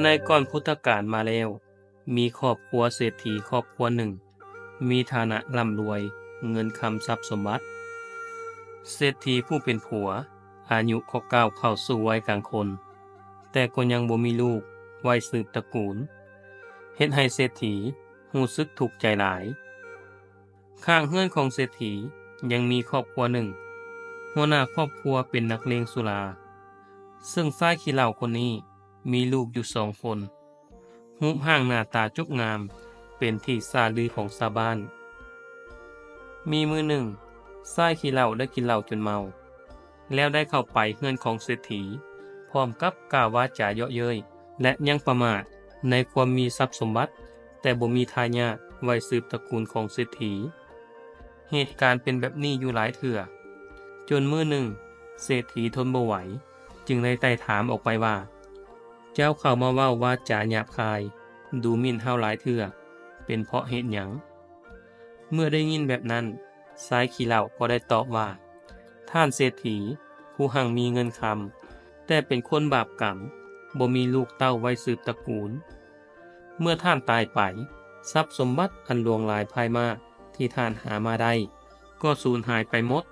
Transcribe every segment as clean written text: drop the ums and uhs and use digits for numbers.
ในก่อนพุทธกาลมาแล้วมีครอบครัวเศรษฐีครอบครัวหนึ่งมีฐานะร่ำรวยเงินคำทรัพย์สมบัติเศรษฐีผู้เป็นผัวอายุก็ก้าวเข้าสู่วัยกลางคนแต่ก็ยังบ่มีลูกไว้สืบตระกูลเฮ็ดให้เศรษฐีรู้สึกทุกข์ใจหลายข้างเฮือนของเศรษฐียังมีครอบครัวหนึ่งหัวหน้าครอบครัวเป็นนักเลงสุราซึ่งฝ่ายขี้เหล้าคนนี้มีลูกอยู่2 คนรูปร่างหน้าตาจุกงามเป็นที่สาลือของชาวบ้านมีมื้อหนึ่งฝ่ายขี้เหล้าได้กินเหล้าจนเมาแล้วได้เข้าไปเฮือนของเศรษฐีพร้อมกับกล่าววาจาเยาะเย้ยและยังประมาทในความมีทรัพย์สมบัติแต่บ่มีทายาทไว้สืบตระกูลของเศรษฐีเหตุการณ์เป็นแบบนี้อยู่หลายเทื่อจนมื้อหนึ่งเศรษฐีทนบ่ไหวจึงได้ไต่ถามออกไปว่าเจ้าเข้ามาเว้าวาจาหยาบคายดูหมิ่นเฮาหลายเทื่อเป็นเพราะเหตุหยังเมื่อได้ยินแบบนั้นสายขี้เหล้าก็ได้ตอบว่าท่านเศรษฐีผู้หั่งมีเงินคำแต่เป็นคนบาปกรรมบ่มีลูกเต้าไว้สืบตระกูลเมื่อท่านตายไปทรัพย์สมบัติอันหลวงหลายภายมากที่ท่านหามาได้ก็สูญหายไปหมด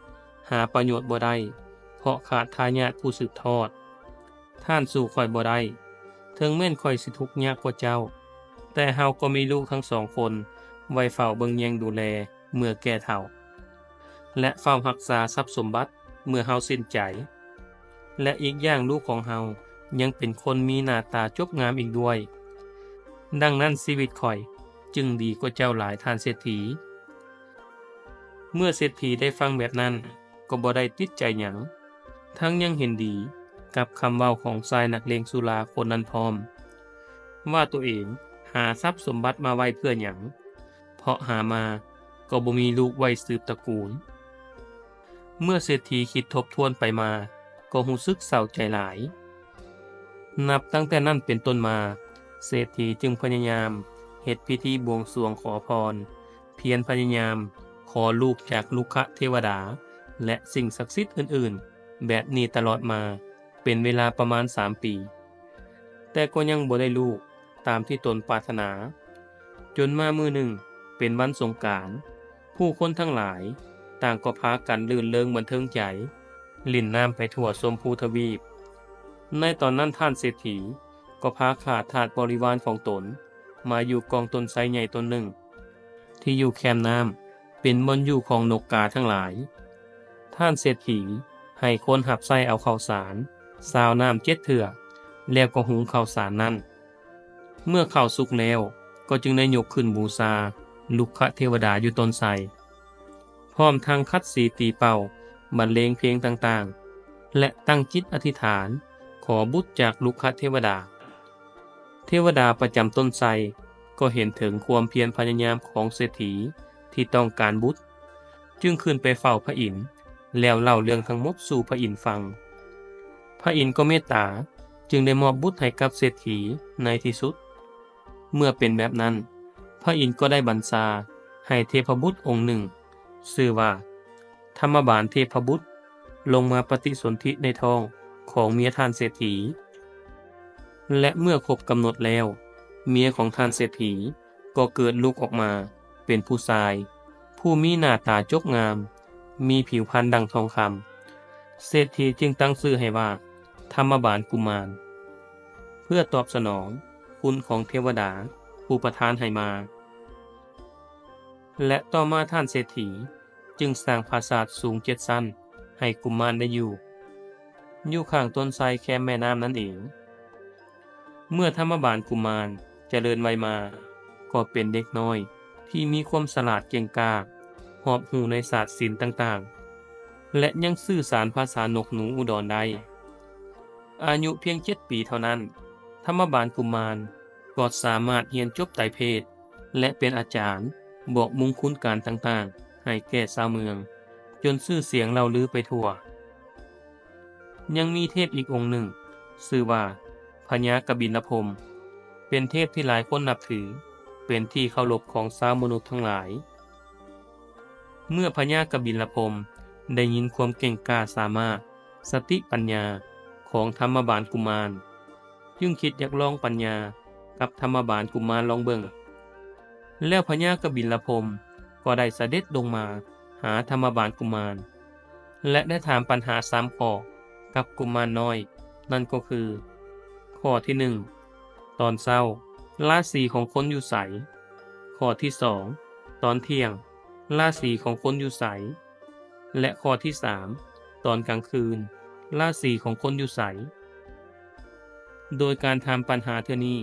หาประโยชน์บ่ได้เพราะขาดทายาทผู้สืบทอดท่านสู่ข่อยบ่ได้ถึงแม่นข่อยสิทุกข์ยากกว่าเจ้าแต่เฮาก็มีลูกทั้ง2 คนไว้เฝ้าเบิ่งแยงดูแลเมื่อแก่เฒ่าและเฝ้ารักษาทรัพย์สมบัติเมื่อเฮาสิ้นใจและอีกอย่างลูกของเฮายังเป็นคนมีหน้าตาจบงามอีกด้วยดังนั้นชีวิตข่อยจึงดีกว่าเจ้าหลายท่านเศรษฐีเมื่อเศรษฐีได้ฟังแบบนั้นก็บ่ได้ติดใจหยังทั้งยังเห็นดีกับคำเว้าของชายนักเลงสุราคนนั้นพร้อมว่าตัวเองหาทรัพย์สมบัติมาไว้เพื่อหยังเพราะหามาก็บ่มีลูกไว้สืบตระกูลเมื่อเศรษฐีคิดทบทวนไปมาก็รู้สึกเศร้าใจหลายนับตั้งแต่นั้นเป็นต้นมาเศรษฐีจึงพยายามเฮ็ดพิธีบวงสรวงขอพรเพียรพยายามขอลูกจากลุกเทวดาและสิ่งศักดิ์สิทธิ์อื่นๆแบบนี้ตลอดมาเป็นเวลาประมาณ3 ปีแต่ก็ยังบ่ได้ลูกตามที่ตนปรารถนาจนมามื้อหนึ่งเป็นวันสงกรานต์ผู้คนทั้งหลายต่างก็พากันลื่นเริงบันเทิงใจลิ่นน้ำไปทั่วชมพูทวีปในตอนนั้นท่านเศรษฐีก็พาข้าทาสบริวารของตนมาอยู่กองต้นไทรใหญ่ต้นหนึ่งที่อยู่แคมน้ำเป็นบ่อนอยู่ของนกกาทั้งหลายท่านเศรษฐีให้คนหับไส้เอาข้าวสารซาวน้ำ7 เทื่อแล้วก็หุงข้าวสารนั้นเมื่อข้าวสุกแล้วก็จึงได้ยกขึ้นบูชาลุกเทวดาอยู่ต้นไทรพร้อมทั้งคัดสีตีเป่าบรรเลงเพลงต่างๆและตั้งจิตอธิษฐานขอบุตรจากลุกเทวดาเทวดาประจำต้นไทรก็เห็นถึงความเพียรพยายามของเศรษฐีที่ต้องการบุตรจึงขึ้นไปเฝ้าพระอินทร์แล้วเล่าเรื่องทั้งหมดสู่พระอินทร์ฟังพระอินทร์ก็เมตตาจึงได้มอบบุตรให้กับเศรษฐีในที่สุดเมื่อเป็นแบบนั้นพระอินทร์ก็ได้บัญชาให้เทพบุตรองค์หนึ่งชื่อว่าธรรมบาลเทพบุตรลงมาปฏิสนธิในท้องของเมียท่านเศรษฐีและเมื่อครบกำหนดแล้วเมียของท่านเศรษฐีก็เกิดลูกออกมาเป็นผู้ชายผู้มีหน้าตาจกงามมีผิวพรรณดังทองคำเศรษฐีจึงตั้งชื่อให้ว่าธรรมบาลกุมารเพื่อตอบสนองคุณของเทวดาผู้ประทานให้มาและต่อมาท่านเศรษฐีจึงสร้างปราสาทสูง7 ชั้นให้กุมารได้อยู่ข้างต้นไทรแคมแม่น้ำนั่นเองเมื่อธรรมบาลกุมารเจริญวัยมาก็เป็นเด็กน้อยที่มีความฉลาดเก่งกาจหอบหูในศาสตร์ศิลป์ต่างๆและยังสื่อสารภาษานกหนูอุดรได้อายุเพียง7 ปีเท่านั้นธรรมบาลกุมารก็สามารถเรียนจบไตรเพศและเป็นอาจารย์บอกมงคุณการต่างๆให้แก่ชาวเมืองจนชื่อเสียงเล่าลือไปทั่วยังมีเทพอีกองค์หนึ่งชื่อว่าพญากบิลพรหมเป็นเทพที่หลายคนนับถือเป็นที่เคารพของชาวมนุษย์ทั้งหลายเมื่อพญากบิลพรหมได้ยินความเก่งกาจสามารถสติปัญญาของธรรมบาลกุมาร จึงคิดอยากลองปัญญากับธรรมบาลกุมารลองเบิ่งแล้วพญากบิลพรหมก็ได้เสด็จลงมาหาธรรมบาลกุมารและได้ถามปัญหา3ข้อกับกุมารน้อยนั่นก็คือข้อที่1ตอนเช้าราศีของคนอยู่ไสข้อที่2ตอนเที่ยงราศีของคนอยู่ไสและข้อที่3ตอนกลางคืนราศีของคนอยู่ไสโดยการถามปัญหาเท่านี้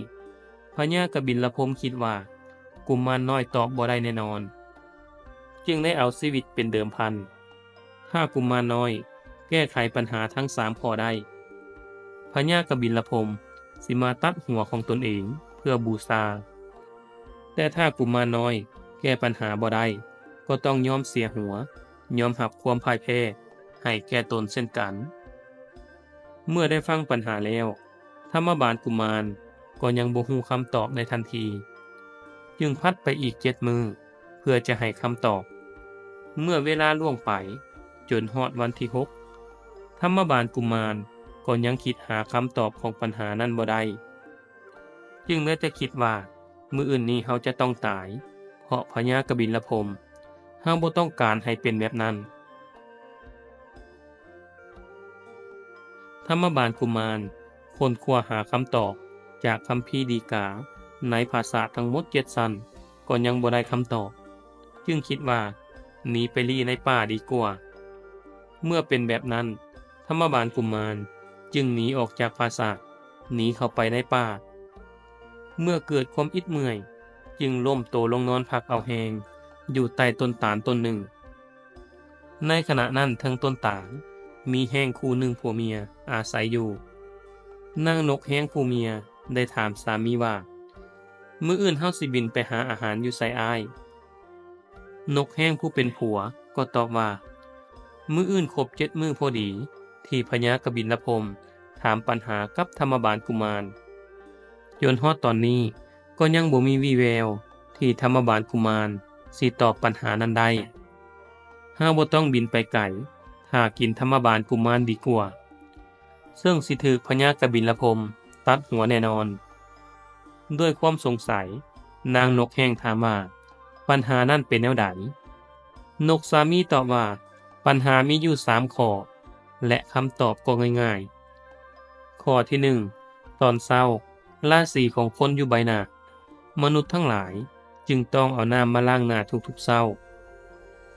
พญากบิลพรหมคิดว่ากุมารน้อยตอบบ่ได้แน่นอนจึงได้เอาชีวิตเป็นเดิมพันถ้ากุมารน้อยแก้ไขปัญหาทั้ง3ข้อได้พญากบิลพรหมสิมาตัดหัวของตนเองเพื่อบูชาแต่ถ้ากุมารน้อยแก้ปัญหาบ่ได้ก็ต้องยอมเสียหัวยอมรับความพ่ายแพ้ให้แก่ตนเช่นกันเมื่อได้ฟังปัญหาแล้วธรรมบาลกุมารก็ยังบ่ฮู้คำตอบในทันทีจึงพัดไปอีก7 มื้อเพื่อจะให้คำตอบเมื่อเวลาล่วงไปจนฮอดวันที่6ธรรมบาลกุมารก็ยังคิดหาคำตอบของปัญหานั้นบ่ได้จึงได้แต่คิดว่ามื้ออื่นนี้เฮาจะต้องตายเพราะพญากบิลพรหมเฮาบ่ต้องการให้เป็นแบบนั้นธรรมบาลกุมารค้นคว้าหาคำตอบจากคัมภีร์ดีกาในภาษาทั้งหมด7ชั้นก็ยังบ่ได้คำตอบจึงคิดว่าหนีไปลี้ในป่าดีกว่าเมื่อเป็นแบบนั้นธรรมบาลกุมารจึงหนีออกจากปราสาทหนีเข้าไปในป่าเมื่อเกิดความอิดเมื่อยจึงล้มโตลงนอนพักเอาแหงอยู่ใต้ต้นตาลต้นหนึ่งในขณะนั้นทั้งต้นตาลมีแห้งคู่หนึ่งผัวเมียอาศัยอยู่นางนกแห้งผู้เมียได้ถามสามีว่ามื้ออื่นเฮาสิบินไปหาอาหารอยู่ไสอ้ายนกแห้งผู้เป็นผัวก็ตอบว่ามื้ออื่นครบ7 มื้อพอดีที่พญากบิลพรหมถามปัญหากับธรรมบาลกุมารจนฮอดตอนนี้ก็ยังบ่มีวี่แววที่ธรรมบาลกุมารสิตอบปัญหานั้นได้เฮาบ่ต้องบินไปไกลหากินธรรมบาลกุมารดีกว่าซึ่งสิถูกพญากบิลพรหมตัดหัวแน่นอนด้วยความสงสัยนางนกแห้งถามว่าปัญหานั้นเป็นแนวใดนกสามีตอบว่าปัญหามีอยู่3ข้อและคำตอบก็ง่ายๆข้อที่1ตอนเช้าราศีของคนอยู่ใบหน้ามนุษย์ทั้งหลายจึงต้องเอาน้ำมาล้างหน้าทุกๆเช้า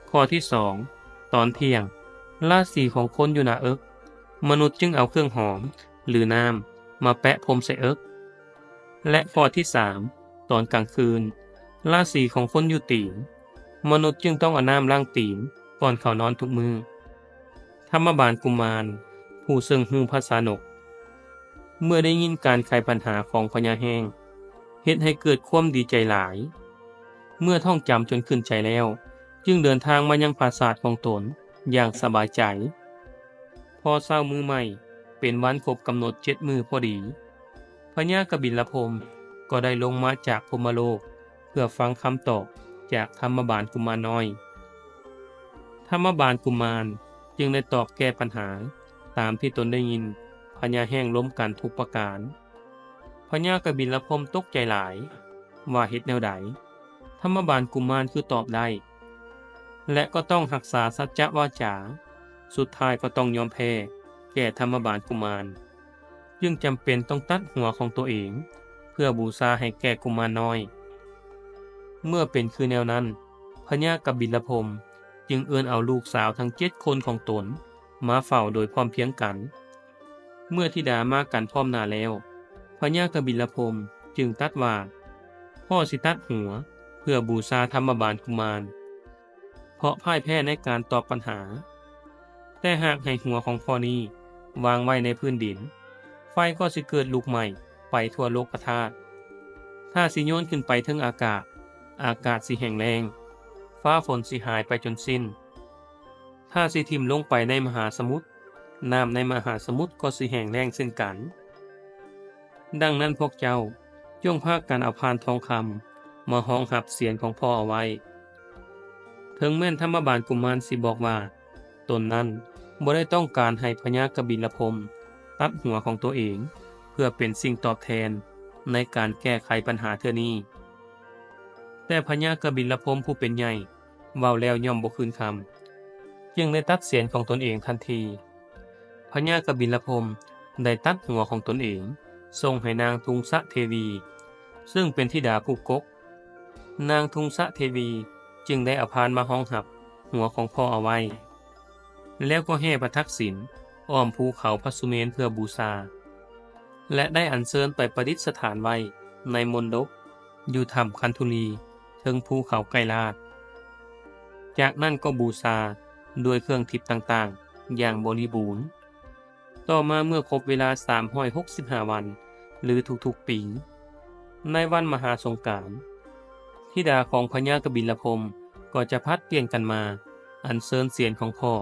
ข้อที่2ตอนเที่ยงราศีของคนอยู่หน้าอกมนุษย์จึงเอาเครื่องหอมหรือน้ำมาแปะพรมใส่อกและข้อที่3ตอนกลางคืนราศีของคนอยู่ตีนมนุษย์จึงต้องเอาน้ำล้างตีนก่อนเข้านอนทุกมื้อธรรมบาลกุมารผู้ซึ่งฮู้ภาษานกเมื่อได้ยินการไขปัญหาของพญาแห้งเฮ็ดให้เกิดความดีใจหลายเมื่อท่องจำจนขึ้นใจแล้วจึงเดินทางมายังปราสาทของตนอย่างสบายใจพอเช้ามื้อใหม่เป็นวันครบกำหนด7 มื้อพอดีพญากบิลพรหมก็ได้ลงมาจากพรหมโลกเพื่อฟังคำตอบจากธรรมบาลกุมารน้อยธรรมบาลกุมารจึงได้ตอบแก้ปัญหาตามที่ตนได้ยินพญาแห้งล้มกันทุกประการพญากบิลพรหมตกใจหลายว่าเฮ็ดแนวใดธรรมบาลกุมารคือตอบได้และก็ต้องรักษาสัจจะวาจาสุดท้ายก็ต้องยอมแพ้แก่ธรรมบาลกุมารจึงจำเป็นต้องตัดหัวของตัวเองเพื่อบูชาให้แก่กุมารน้อยเมื่อเป็นคือแนวนั้นพญากบิลพรหมจึงเอิ้นเอาลูกสาวทั้ง7 คนของตนมาเฝ้าโดยพร้อมเพรียงกันเมื่อธิดามากันพร้อมหน้าแล้วพญากบิลพรหมจึงตัดว่าพ่อสิตัดหัวเพื่อบูชาธรรมบาลกุมารเพราะพ่ายแพ้ในการตอบปัญหาแต่หากให้หัวของพ่อนี้วางไว้ในพื้นดินไฟก็สิเกิดลุกไหม้ไปทั่วโลกธาตุถ้าสิโยนขึ้นไปถึงอากาศสิแห้งแล้งฟ้าฝนสิหายไปจนสิ้นถ้าสิทิ่มลงไปในมหาสมุทรน้ำในมหาสมุทรก็สิแห้งแล้งเช่นกันดังนั้นพวกเจ้าจงพากันเอาพานทองคำมาห้องหับเสียรของพ่อเอาไว้ถึงแม้นธรรมบาลกุมารสิบอกว่าตนนั้นบ่ได้ต้องการให้พญากบิลพรหมตัดหัวของตัวเองเพื่ พื่อเป็นสิ่งตอบแทนในการแก้ไขปัญหาเทื่อนี้แต่พญากบิลพรหมผู้เป็นใหญ่เว้าแล้วย่อมบ่คืนคำจึงได้ตัดเศียรของตนเองทันทีพญากบิลพรหมได้ตัดหัวของตนเองส่งให้นางทุงสะเทวีซึ่งเป็นธิดาผู้กกนางทุงสะเทวีจึงได้เอาพานมาห้องหับหัวของพ่อเอาไว้แล้วก็แห่ประทักษิณอ้อมภูเขาพระสุเมนเพื่อบูชาและได้อัญเชิญไปประดิษฐานไว้ในมณฑปอยู่ถ้ำคันธุลีเทิงภูเขาไกรลาศจากนั้นก็บูชาด้วยเครื่องทิพย์ต่างๆอย่างบริบูรณ์ต่อมาเมื่อครบเวลา365วันหรือทุกๆปีในวันมหาสงกรานต์ธิดาของพญากบิลพรหมก็จะพัดเปลี่ยนกันมาอัญเชิญเศียรของพ่อ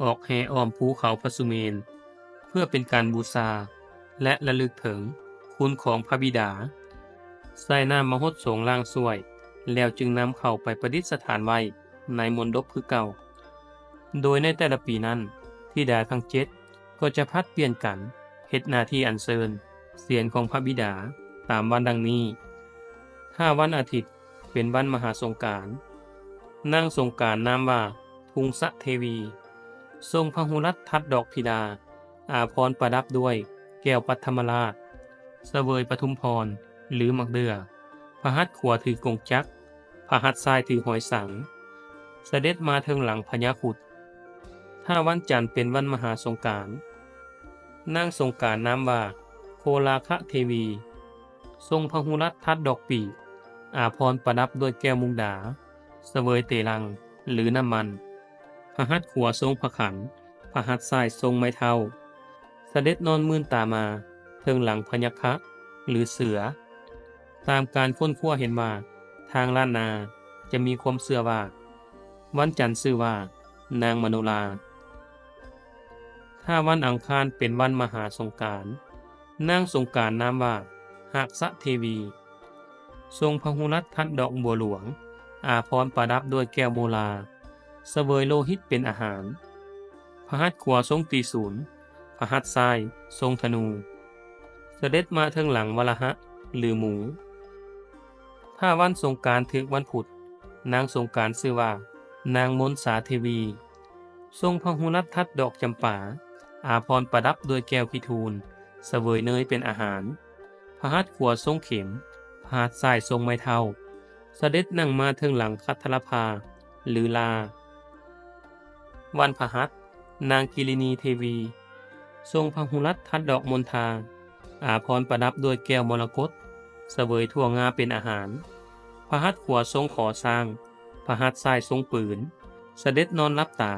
ออกแห่อ้อมภูเขาพระสุเมนเพื่อเป็นการบูชาและระลึกถึงคุณของพระบิดาใส่น้ำมหดสงล่างสวยแล้วจึงนำเข้าไปประดิษฐานไว้ในมณฑปคือเก่าโดยในแต่ละปีนั้นธิดาทั้ง7ก็จะพัดเปลี่ยนกันเฮ็ดหน้าที่อัญเชิญเศียรของพระบิดาตามวันดังนี้ถ้าวันอาทิตย์เป็นวันมหาสงกรานต์นางสงกรานต์นามว่าทุงสะเทวีทรงพหุรัตทัดดอกพิดาอาภรณ์ประดับด้วยแก้วปัทมราชเสวยปทุมพรหรือมักเดือพระหัตถ์ขวาถือกงจักรพระหัตถ์ซ้ายถือหอยสังเสด็จมาเทิงหลังพญาครุฑถ้าวันจันทร์เป็นวันมหาสงกรานต์นางสงกรานต์นามว่าโคลาคะเทวีทรงพหุรัตทัดดอกปีอาภรณ์ประดับด้วยแก้วมุกดาเสวยเตลังหรือน้ำมันพระหัตถ์ขวาทรงพระขันพระหัตถ์ซ้ายทรงไม้เท้าเสด็จนอนมื่นตามาเทิงหลังพญาคะหรือเสือตามการค้นคว้าเห็นว่าทางล้านนาจะมีความเชื่อว่าวันจันทร์ชื่อว่านางมโนราถ้าวันอังคารเป็นวันมหาสงกรานต์นางสงกรานต์นามว่าหักษะเทวีทรงพหุรัตทัดดอกบัวหลวงอาภรณ์ประดับด้วยแก้วโมลาเสวยโลหิตเป็นอาหารพระหัตถ์ขวาทรงตีศูนย์พระหัตถ์ซ้ายทรงธนูเสด็จมาเทิงหลังวรหะหรือหมูถ้าวันสงกรานต์ถึกวันพุธนางสงกรานต์ชื่อว่านางมนสาเทวีทรงพหุรัตทัดดอกจำปาอาภรณ์ประดับด้วยแก้วพิทูลเสวยเนยเป็นอาหารพระหัตถ์ขวาทรงเข็มพระหัตถ์ซ้ายทรงไม้เท้าเสด็จนั่งมาเทิงหลังคัทธลภาหรือลาวันพฤหัสนางกิรินีเทวีทรงพหุรัตทัดดอกมณฑาอาภรณ์ประดับด้วยแก้วมรกตเสวยทั่วงาเป็นอาหารพระหัตถ์ขวาทรงขอสร้างพระหัตถ์ซ้ายทรงปืนเสด็จนอนรับตา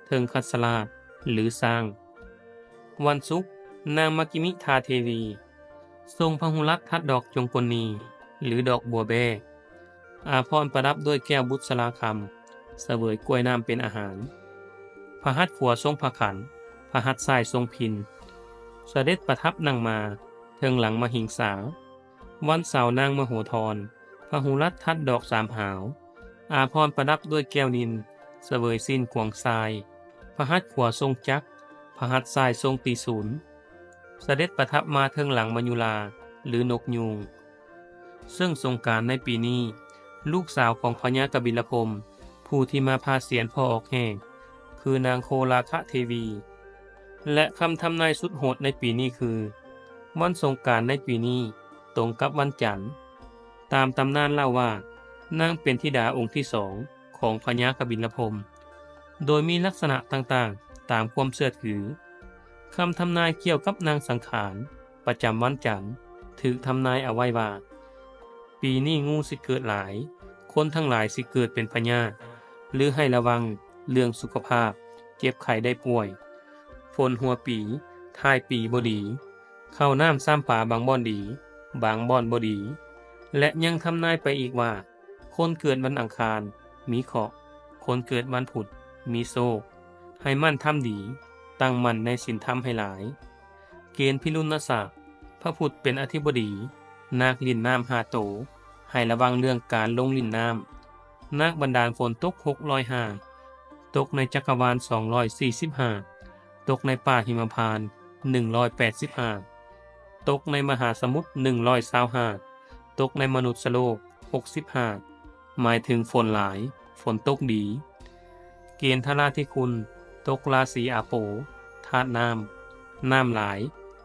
เทิงคัสลาดหรือสร้างวันศุกร์นางมกิมิทาเทวีทรงพหุรัตทัดดอกจงกลนีหรือดอกบัวแบอาภรณ์ประดับด้วยแก้วบุษราคำเสวยกล้วยน้ำเป็นอาหารพระหัตถ์ขวาทรงพระขันพระหัตถ์ซ้ายทรงพินเสด็จประทับนั่งมาเทิงหลังมหิงสาวันเสาร์นางมโหธรพหุรัตทัดดอกสามหาวอาภรณ์ประดับด้วยแก้วนิลเสวยสิ้นกวงทรายพระหัตถ์ขวาทรงจักรพระหัตถ์ซ้ายทรงตีศูนย์เสด็จประทับมาเทิงหลังมยุลาหรือนกยูงซึ่งสงกรานต์ในปีนี้ลูกสาวของพญากบิลพรหมผู้ที่มาพาเศียรพ่อออกแห่คือนางโคลาคะเทวีและคำทำนายสุดโหดในปีนี้คือวันสงกรานต์ในปีนี้ตรงกับวันจันทร์ตามตำนานเล่าว่านางเป็นธิดาองค์ที่2ของพญากบิลพรหมโดยมีลักษณะต่างๆตามความเชื่อถือคำทำนายเกี่ยวกับนางสังขารประจำวันจันทร์ถือทำนายเอาไว้ว่าปีนี้งูสิเกิดหลายคนทั้งหลายสิเกิดเป็นพญาหรือให้ระวังเรื่องสุขภาพเจ็บไข้ได้ป่วยฝนหัวปีท้ายปีบ่ดีเข้าน้ำซ้ำป่าบางบ่อนดีบางบ่อนบ่ดีและยังทำนายไปอีกว่าคนเกิดวันอังคารมีเคราะห์คนเกิดวันพุธมีโชคให้มั่นทำดีตั้งมั่นในศีลธรรมให้หลายเกณฑ์พิรุณศาสตร์พระพุธเป็นอธิบดีนาคลิ่นน้ำ5 โตให้ระวังเรื่องการลงลิ่นน้ำนาคบันดาลฝนตก605ตกในจักรวาล245ตกในป่าหิมพานต์185 ตกในมหาสมุทร125ตกในมนุษย์โลก65หมายถึงฝนหลายฝนตกดีเกณฑ์ธราธิคุณตกราศีอาโปธาตุน้ำหลาย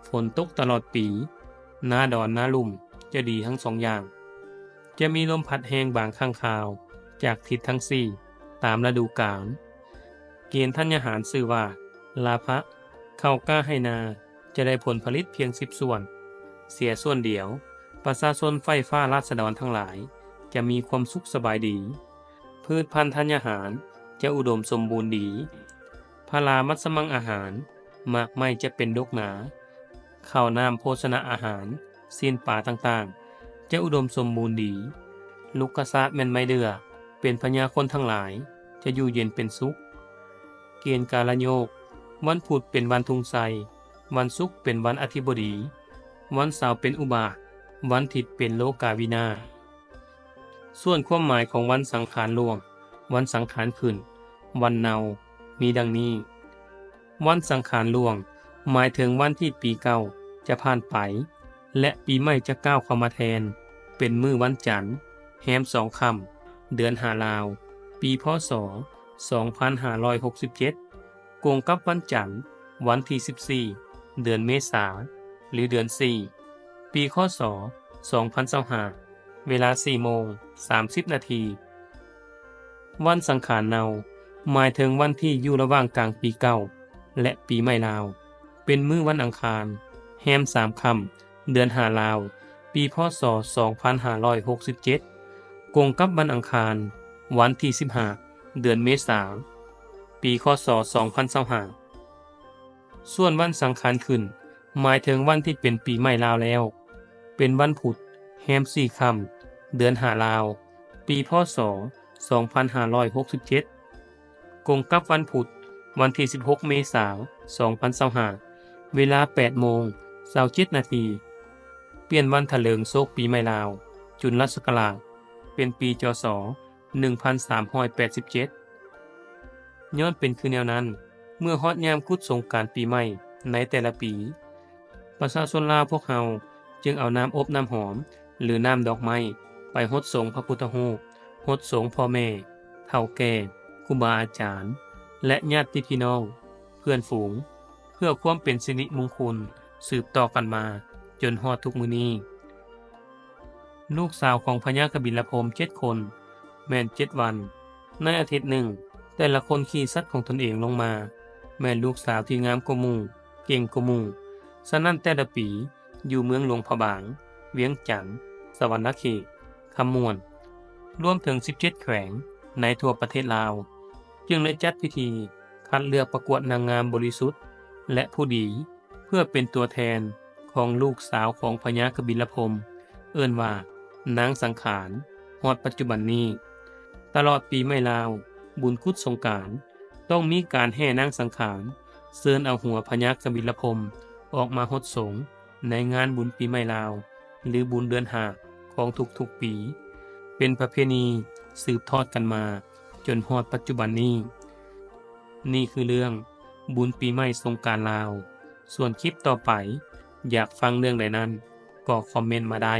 ฝนตกตลอดปีหน้าดอนหน้าลุ่มจะดีทั้งสองอย่างจะมีลมพัดแห้งบางข้างคราวจากทิศทั้งสี่ตามฤดูกาลเกณฑ์ธัญญาหารชื่อว่าลาภะเข้ากล้าให้นาจะได้ผลผลิตเพียง10 ส่วนเสียส่วนเดียวประชาชนไฟฟ้าราษฎรทั้งหลายจะมีความสุขสบายดีพืชพันธุ์ธัญญาหารจะอุดมสมบูรณ์ดีพลามัสมังอาหารมากไม่จะเป็นดกหนาข้าวน้ำโภชนาอาหารสิ้นป่าต่างๆจะอุดมสมบูรณ์ดีลูกกษัตริย์แม่นไม้เดือเป็นพญาคนทั้งหลายจะอยู่เย็นเป็นสุขเกณฑ์กาลโยกวันพุธเป็นวันทุงไสวันศุกร์เป็นวันอธิบดีวันเสาร์เป็นอุบาทวันอาทิตย์เป็นโลกาวินาศส่วนความหมายของวันสังขารล่วงวันสังขารขึ้นวันเนามีดังนี้วันสังขารล่วงหมายถึงวันที่ปีเก่าจะผ่านไปและปีใหม่จะก้าวเข้ามาแทนเป็นมื้อวันจันทร์แฮม2 ค่ำเดือนหาลาวปีพศ2567กงกับวันจันทร์วันที่14เดือนเมษาหรือเดือน4ปีคศ2025เวลา4:30 นาทีวันสังขารเนาหมายถึงวันที่อยู่ระหว่างกลางปีเก่าและปีใหม่ลาวเป็นมื้อวันอังคารแฮม3 ค่ำเดือนหาลาวปีพศ2567กงกับวันอังคารวันที่15เดือนเมษายนปีคศ2025ส่วนวันสังขารขึ้นหมายถึงวันที่เป็นปีใหม่ลาวแล้วเป็นวันพุธแฮม4 ค่ำเดือนหาลาวปีพศ2567กงกับวันพุธวันที่16เมษายน2025เวลา8:27 นาทีเปลี่ยนวันถลิงโศกปีใหม่ลาวจุลศักราชเป็นปีจศ1387ย้อนเป็นคือแนวนั้นเมื่อฮอดยามกุดสงกรานต์ปีใหม่ในแต่ละปีประชาชนลาวพวกเฮาจึงเอาน้ำอบน้ำหอมหรือน้ำดอกไม้ไปฮดสงพระพุทธรูปฮดสงพ่อแม่เฒ่าแก่ครูบาอาจารย์และญาติพี่น้องเพื่อนฝูงเพื่อความเป็นสิริมงคลสืบต่อกันมาจนฮอดทุกมื้อนี้ลูกสาวของพญากบิลพรหม7 คนแม่น7 วันในอาทิตย์หนึ่งแต่ละคนขี่สัตว์ของตนเองลงมาแม่นลูกสาวที่งามกว่าหมู่เก่งกว่าหมู่ฉะนั้นแต่ละปีอยู่เมืองหลวงพระบางเวียงจันทน์สวรรณเขตคำม่วนรวมถึง17 แขวงในทั่วประเทศลาวจึงได้จัดพิธีคัดเลือกประกวดนางงามบริสุทธิ์และผู้ดีเพื่อเป็นตัวแทนของลูกสาวของพญากบิลพรหมเอิ้นว่านางสังขารฮอดปัจจุบันนี้ตลอดปีใหม่ลาวบุญกุศสงกรานต์ต้องมีการแห่นางสังขารเชิญเอาหัวพญากบิลพรหมออกมาฮดสงในงานบุญปีใหม่ลาวหรือบุญเดือน5ของทุกๆปีเป็นประเพณีสืบทอดกันมาจนฮอดปัจจุบันนี้นี่คือเรื่องบุญปีใหม่สงกรานต์ลาวส่วนคลิปต่อไปอยากฟังเรื่องใดนั้นก็คอมเมนต์มาได้